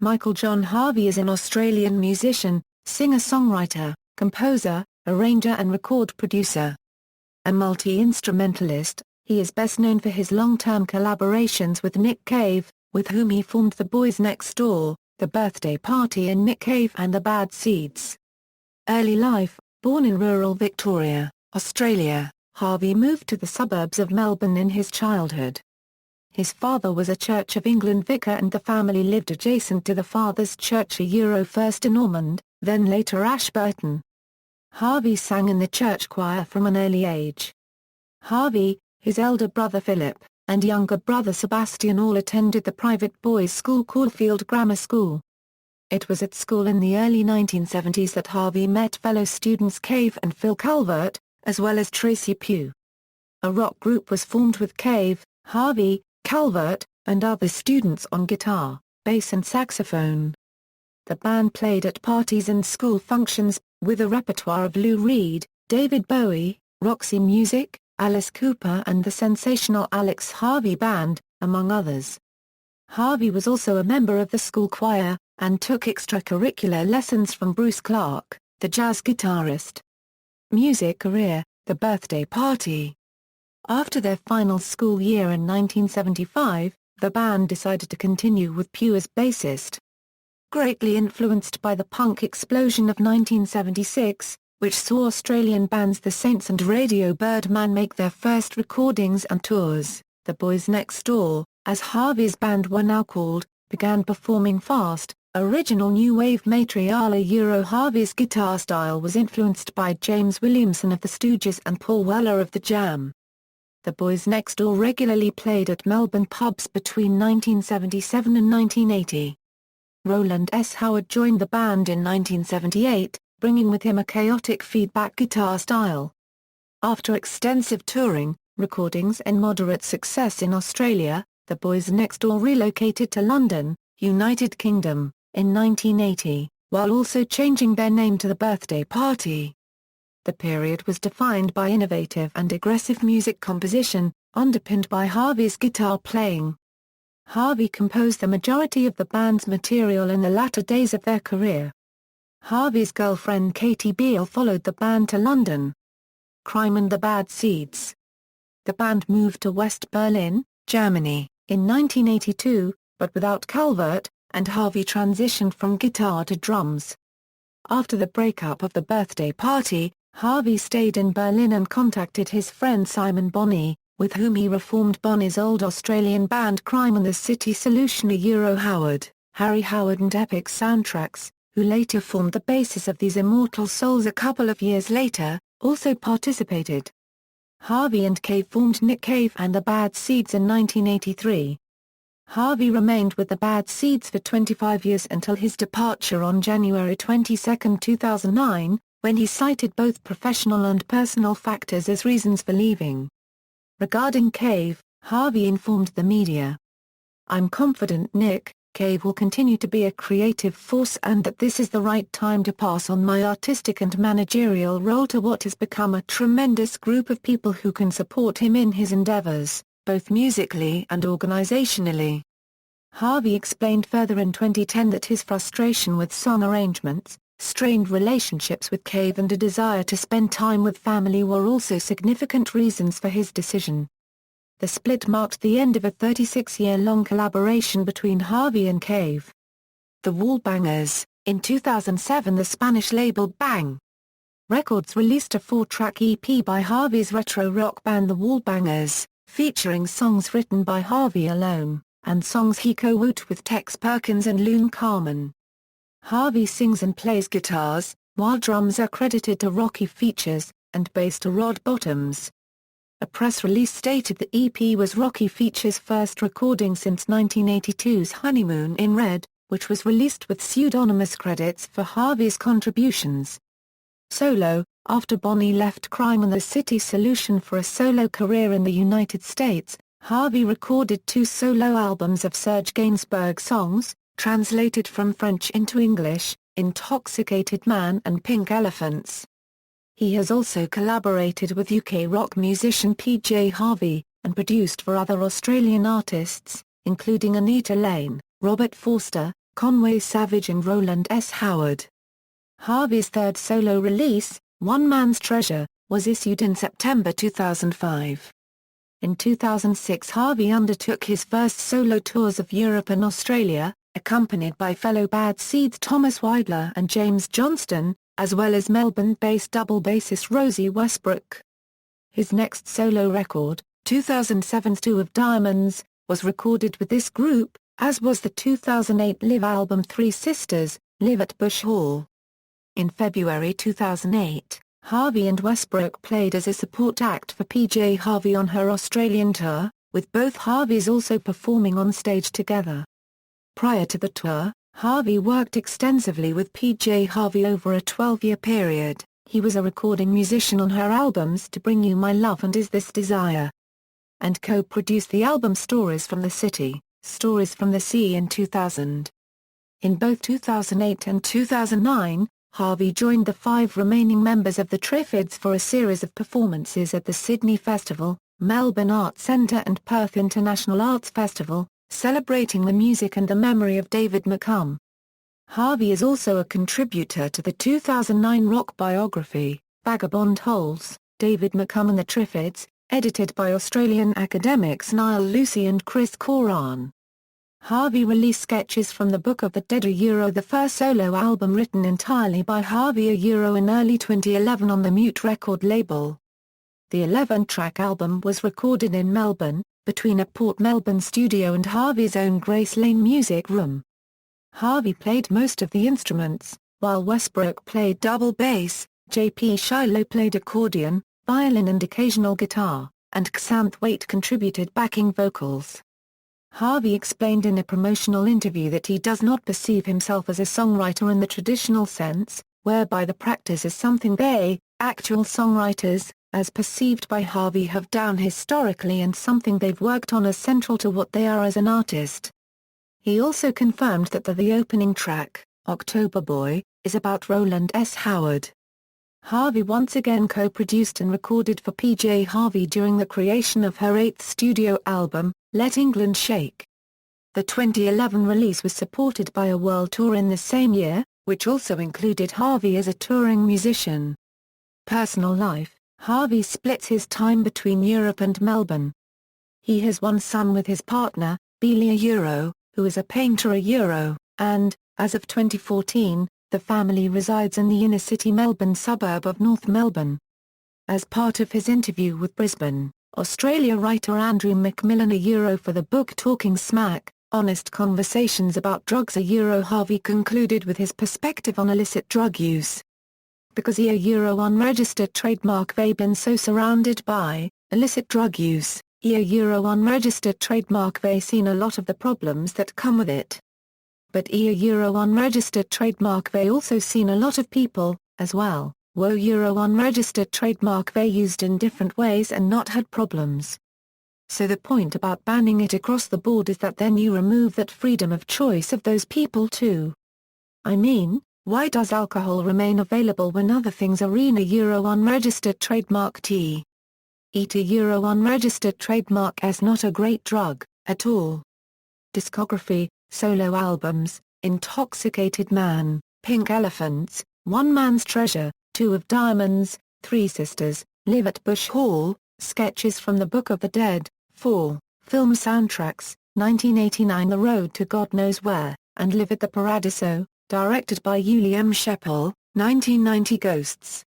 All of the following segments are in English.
John Harvey is an Australian musician, singer-songwriter, composer, arranger and record producer. A multi-instrumentalist, he is best known for his long-term collaborations with Nick Cave, with whom he formed the Boys Next Door, The Birthday Party and Nick Cave and the Bad Seeds. Early life: born in rural Victoria, Australia, Harvey moved to the suburbs of Melbourne in his childhood. His father was a Church of England vicar and the family lived adjacent to the Father's Church first in Ormond, then later Ashburton. Harvey sang in the church choir from an early age. Harvey, his elder brother Philip, and younger brother Sebastian all attended the private boys' school Caulfield Grammar School. It was at school in the early 1970s that Harvey met fellow students Cave and Phil Calvert, as well as Tracy Pugh. A rock group was formed with Cave, Harvey, Calvert, and other students on guitar, bass and saxophone. The band played at parties and school functions, with a repertoire of Lou Reed, David Bowie, Roxy Music, Alice Cooper and the sensational Alex Harvey Band, among others. Harvey was also a member of the school choir, and took extracurricular lessons from Bruce Clark, the jazz guitarist. Music career: The Birthday Party. After their final school year in 1975, the band decided to continue with Pugh as bassist. Greatly influenced by the punk explosion of 1976, which saw Australian bands The Saints and Radio Birdman make their first recordings and tours, the Boys Next Door, as Harvey's band were now called, began performing fast, original new wave material. Harvey's guitar style was influenced by James Williamson of the Stooges and Paul Weller of the Jam. The Boys Next Door regularly played at Melbourne pubs between 1977 and 1980. Roland S. Howard joined the band in 1978, bringing with him a chaotic feedback guitar style. After extensive touring, recordings and moderate success in Australia, the Boys Next Door relocated to London, United Kingdom, in 1980, while also changing their name to The Birthday Party. The period was defined by innovative and aggressive music composition, underpinned by Harvey's guitar playing. Harvey composed the majority of the band's material in the latter days of their career. Harvey's girlfriend Katie Beale followed the band to London. Crime and the Bad Seeds. The band moved to West Berlin, Germany, in 1982, but without Calvert, and Harvey transitioned from guitar to drums. After the breakup of The Birthday Party, Harvey stayed in Berlin and contacted his friend Simon Bonney, with whom he reformed Bonney's old Australian band Crime and the City Solution. Howard, Harry Howard and Epic Soundtracks, who later formed the basis of These Immortal Souls a couple of years later, also participated. Harvey and Cave formed Nick Cave and the Bad Seeds in 1983. Harvey remained with the Bad Seeds for 25 years until his departure on January 22, 2009, when he cited both professional and personal factors as reasons for leaving. Regarding Cave, Harvey informed the media, "I'm confident Nick Cave will continue to be a creative force and that this is the right time to pass on my artistic and managerial role to what has become a tremendous group of people who can support him in his endeavors, both musically and organizationally." Harvey explained further in 2010 that his frustration with song arrangements, strained relationships with Cave and a desire to spend time with family were also significant reasons for his decision. The split marked the end of a 36-year-long collaboration between Harvey and Cave. The Wallbangers. In 2007, the Spanish label Bang Records released a 4-track EP by Harvey's retro rock band The Wallbangers, featuring songs written by Harvey alone, and songs he co-wrote with Tex Perkins and Loon Carman. Harvey sings and plays guitars, while drums are credited to Rocky Features, and bass to Rod Bottoms. A press release stated the EP was Rocky Features' first recording since 1982's Honeymoon in Red, which was released with pseudonymous credits for Harvey's contributions. Solo. After Bonney left Crime and the City Solution for a solo career in the United States, Harvey recorded 2 solo albums of Serge Gainsbourg songs, translated from French into English, Intoxicated Man and Pink Elephants. He has also collaborated with UK rock musician PJ Harvey, and produced for other Australian artists, including Anita Lane, Robert Forster, Conway Savage and Roland S. Howard. Harvey's third solo release, One Man's Treasure, was issued in September 2005. In 2006 Harvey undertook his first solo tours of Europe and Australia, accompanied by fellow Bad Seeds Thomas Weidler and James Johnston, as well as Melbourne-based double bassist Rosie Westbrook. His next solo record, 2007's Two of Diamonds, was recorded with this group, as was the 2008 live album Three Sisters, Live at Bush Hall. In February 2008, Harvey and Westbrook played as a support act for PJ Harvey on her Australian tour, with both Harveys also performing on stage together. Prior to the tour, Harvey worked extensively with PJ Harvey over a 12-year period. He was a recording musician on her albums To Bring You My Love and Is This Desire, and co-produced the album Stories from the City, Stories from the Sea in 2000. In both 2008 and 2009, Harvey joined the 5 remaining members of the Triffids for a series of performances at the Sydney Festival, Melbourne Arts Centre and Perth International Arts Festival, celebrating the music and the memory of David McCum. Harvey is also a contributor to the 2009 rock biography, Vagabond Holes, David McCum and the Triffids, edited by Australian academics Niall Lucy and Chris Coran. Harvey released Sketches from the Book of the Dead, the first solo album written entirely by Harvey, in early 2011 on the Mute record label. The 11-track album was recorded in Melbourne, between a Port Melbourne studio and Harvey's own Grace Lane music room. Harvey played most of the instruments, while Westbrook played double bass, J.P. Shiloh played accordion, violin and occasional guitar, and Xanth Waite contributed backing vocals. Harvey explained in a promotional interview that he does not perceive himself as a songwriter in the traditional sense, whereby the practice is something they, actual songwriters, as perceived by Harvey, have done historically and something they've worked on as central to what they are as an artist. He also confirmed that the opening track, October Boy, is about Roland S. Howard. Harvey once again co-produced and recorded for PJ Harvey during the creation of her 8th studio album, Let England Shake. The 2011 release was supported by a world tour in the same year, which also included Harvey as a touring musician. Personal life: Harvey splits his time between Europe and Melbourne. He has one son with his partner, Belia, who is a painter, and, as of 2014, the family resides in the inner-city Melbourne suburb of North Melbourne. As part of his interview with Brisbane, Australia writer Andrew McMillan, for the book Talking Smack, Honest Conversations About Drugs, Harvey concluded with his perspective on illicit drug use. Because unregistered trademark they been so surrounded by illicit drug use, unregistered trademark they seen a lot of the problems that come with it. But unregistered trademark they also seen a lot of people, as well, unregistered trademark they used in different ways and not had problems. So the point about banning it across the board is that then you remove that freedom of choice of those people too. I mean, why does alcohol remain available when other things are unregistered trademark tea? Unregistered trademark is not a great drug, at all. Discography: solo albums, Intoxicated Man, Pink Elephants, One Man's Treasure, Two of Diamonds, Three Sisters, Live at Bush Hall, Sketches from the Book of the Dead, 4, film soundtracks, 1989 The Road to God Knows Where, and Live at the Paradiso, directed by Yuli M. Sheppel, 1990 Ghosts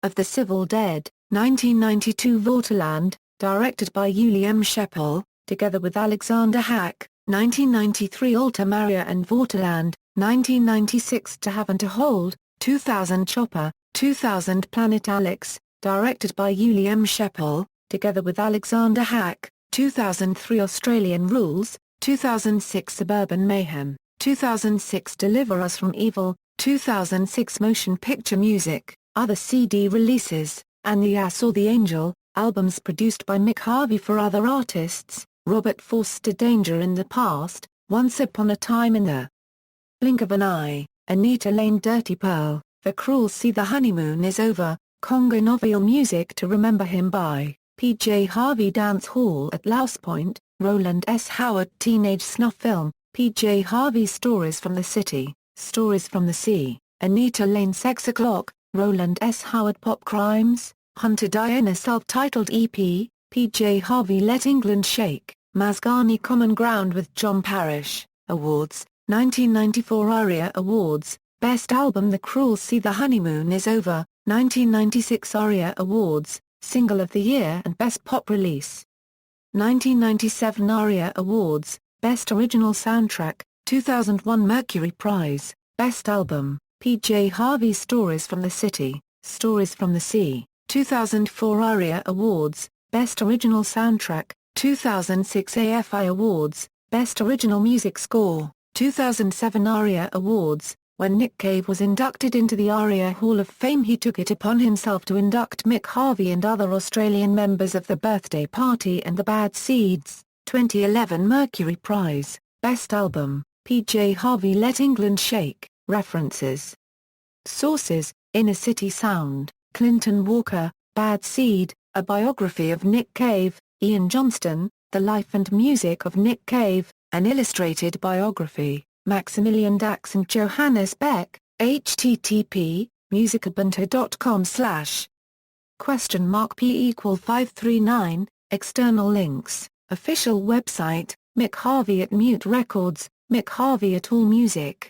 of the Civil Dead, 1992 Vaterland, directed by Yuli M. Sheppel, together with Alexander Hack, 1993 Alta Maria and Vaterland, 1996 To Have and to Hold, 2000 Chopper, 2000 Planet Alex, directed by Yuli M. Sheppel, together with Alexander Hack, 2003 Australian Rules, 2006 Suburban Mayhem, 2006 Deliver Us from Evil, 2006 Motion Picture Music, Other CD releases, and The Ass or the Angel, albums produced by Mick Harvey for other artists, Robert Forster Danger in the Past, Once Upon a Time in the Blink of an Eye, Anita Lane Dirty Pearl, The Cruel Sea The Honeymoon Is Over, Congo Novel Music to Remember Him by, PJ Harvey Dance Hall at Louse Point, Roland S. Howard Teenage Snuff Film, P.J. Harvey. Stories from the City, Stories from the Sea, Anita Lane. Sex O'Clock, Roland S. Howard. Pop Crimes, Hunter Diana. Self-titled EP, P.J. Harvey. Let England Shake, Masgani. Common Ground with John Parrish. Awards, 1994 ARIA Awards, Best Album. The Cruel Sea. The Honeymoon Is Over, 1996 ARIA Awards, Single of the Year and Best Pop Release. 1997 ARIA Awards, Best Original Soundtrack, 2001 Mercury Prize, Best Album, P.J. Harvey. Stories from the City, Stories from the Sea, 2004 ARIA Awards, Best Original Soundtrack, 2006 AFI Awards, Best Original Music Score, 2007 ARIA Awards. When Nick Cave was inducted into the ARIA Hall of Fame, he took it upon himself to induct Mick Harvey and other Australian members of the Birthday Party and the Bad Seeds. 2011 Mercury Prize, Best Album, P.J. Harvey. Let England Shake. References. Sources: Inner City Sound, Clinton Walker, Bad Seed, A Biography of Nick Cave, Ian Johnston, The Life and Music of Nick Cave, An Illustrated Biography, Maximilian Dax and Johannes Beck, http, musicubuntu.com/ #P=539, external links, official website, Mick Harvey at Mute Records, Mick Harvey at AllMusic.